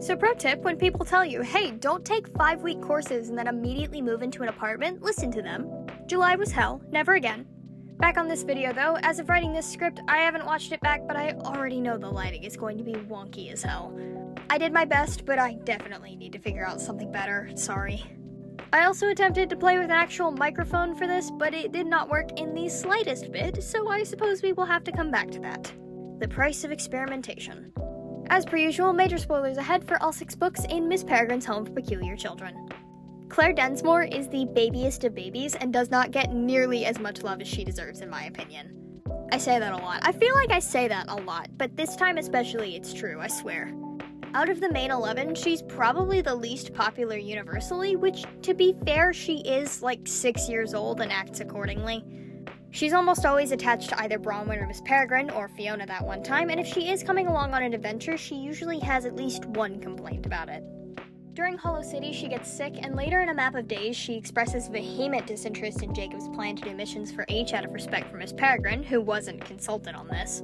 So pro tip, when people tell you, hey, don't take 5-week courses and then immediately move into an apartment, listen to them. July was hell, never again. Back on this video though, as of writing this script, I haven't watched it back, but I already know the lighting is going to be wonky as hell. I did my best, but I definitely need to figure out something better, sorry. I also attempted to play with an actual microphone for this, but it did not work in the slightest bit, so I suppose we will have to come back to that. The price of experimentation. As per usual, major spoilers ahead for all 6 books in Miss Peregrine's Home for Peculiar Children. Claire Densmore is the babiest of babies and does not get nearly as much love as she deserves, in my opinion. I say that a lot. I feel like I say that a lot, but this time especially it's true, I swear. Out of the main 11, she's probably the least popular universally, which, to be fair, she is like 6 years old and acts accordingly. She's almost always attached to either Bronwyn or Miss Peregrine, or Fiona that one time, and if she is coming along on an adventure, she usually has at least one complaint about it. During Hollow City, she gets sick, and later in A Map of Days, she expresses vehement disinterest in Jacob's plan to do missions for H out of respect for Miss Peregrine, who wasn't consulted on this.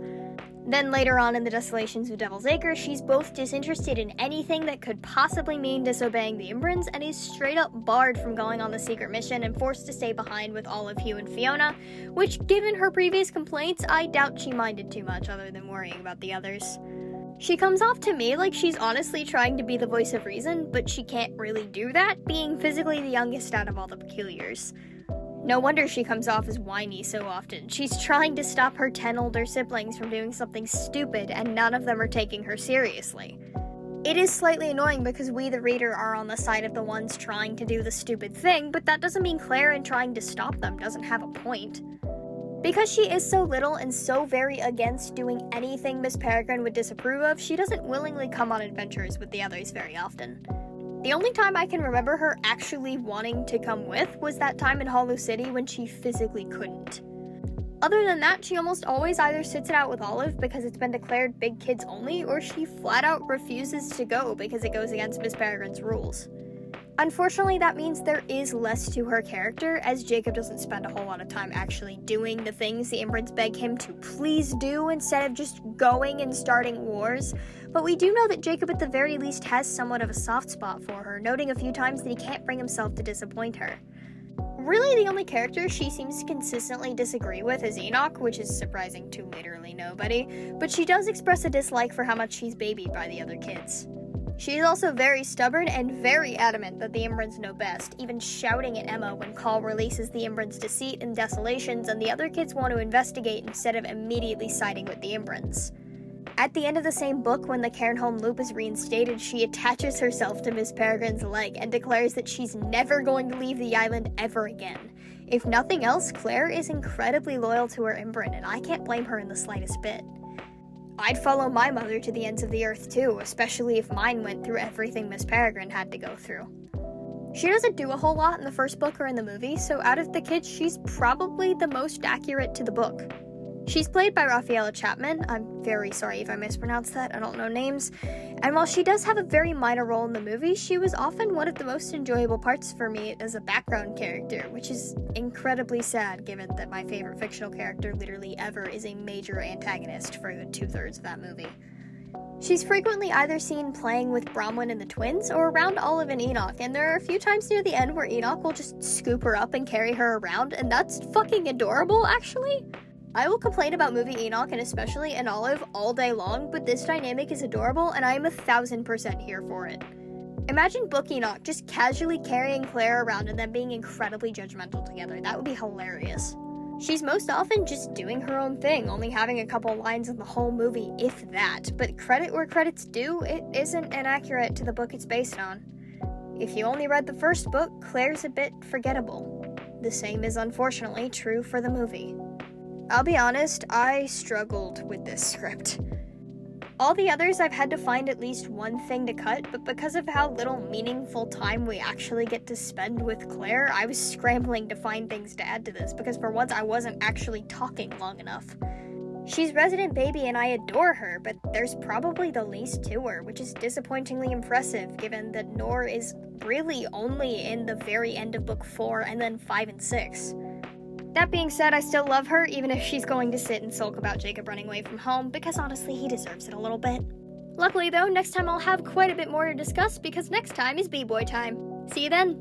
Then later on in The Desolations of Devil's Acre, she's both disinterested in anything that could possibly mean disobeying the Imbrans, and is straight up barred from going on the secret mission and forced to stay behind with Olive, Hugh, and Fiona, which, given her previous complaints, I doubt she minded too much other than worrying about the others. She comes off to me like she's honestly trying to be the voice of reason, but she can't really do that, being physically the youngest out of all the Peculiars. No wonder she comes off as whiny so often. She's trying to stop her 10 older siblings from doing something stupid, and none of them are taking her seriously. It is slightly annoying because we, the reader, are on the side of the ones trying to do the stupid thing, but that doesn't mean Claire in trying to stop them doesn't have a point. Because she is so little and so very against doing anything Miss Peregrine would disapprove of, she doesn't willingly come on adventures with the others very often. The only time I can remember her actually wanting to come with was that time in Hollow City when she physically couldn't. Other than that, she almost always either sits it out with Olive because it's been declared big kids only, or she flat out refuses to go because it goes against Miss Peregrine's rules. Unfortunately, that means there is less to her character, as Jacob doesn't spend a whole lot of time actually doing the things the Imbrans beg him to please do instead of just going and starting wars. But we do know that Jacob at the very least has somewhat of a soft spot for her, noting a few times that he can't bring himself to disappoint her. Really, the only character she seems to consistently disagree with is Enoch, which is surprising to literally nobody, but she does express a dislike for how much she's babied by the other kids. She is also very stubborn and very adamant that the Imbrans know best, even shouting at Emma when Call releases the Imbrans' deceit in Desolations and the other kids want to investigate instead of immediately siding with the Imbrans. At the end of the same book, when the Cairnholm loop is reinstated, she attaches herself to Miss Peregrine's leg and declares that she's never going to leave the island ever again. If nothing else, Claire is incredibly loyal to her Imbran, and I can't blame her in the slightest bit. I'd follow my mother to the ends of the earth too, especially if mine went through everything Miss Peregrine had to go through. She doesn't do a whole lot in the first book or in the movie, so out of the kids, she's probably the most accurate to the book. She's played by Raffaella Chapman. I'm very sorry if I mispronounced that, I don't know names. And while she does have a very minor role in the movie, she was often one of the most enjoyable parts for me as a background character, which is incredibly sad given that my favorite fictional character literally ever is a major antagonist for the 2/3 of that movie. She's frequently either seen playing with Bronwyn and the twins or around Olive and Enoch, and there are a few times near the end where Enoch will just scoop her up and carry her around, and that's fucking adorable, actually. I will complain about movie Enoch and especially in Olive all day long, but this dynamic is adorable and I am 1000% here for it. Imagine book Enoch just casually carrying Claire around and them being incredibly judgmental together. That would be hilarious. She's most often just doing her own thing, only having a couple lines in the whole movie, if that, but credit where credit's due, it isn't inaccurate to the book it's based on. If you only read the first book, Claire's a bit forgettable. The same is unfortunately true for the movie. I'll be honest, I struggled with this script. All the others I've had to find at least one thing to cut, but because of how little meaningful time we actually get to spend with Claire, I was scrambling to find things to add to this, because for once I wasn't actually talking long enough. She's Resident Baby and I adore her, but there's probably the least to her, which is disappointingly impressive given that Nor is really only in the very end of book 4 and then 5 and 6. That being said, I still love her, even if she's going to sit and sulk about Jacob running away from home, because honestly, he deserves it a little bit. Luckily though, next time I'll have quite a bit more to discuss because next time is B-Boy time. See you then!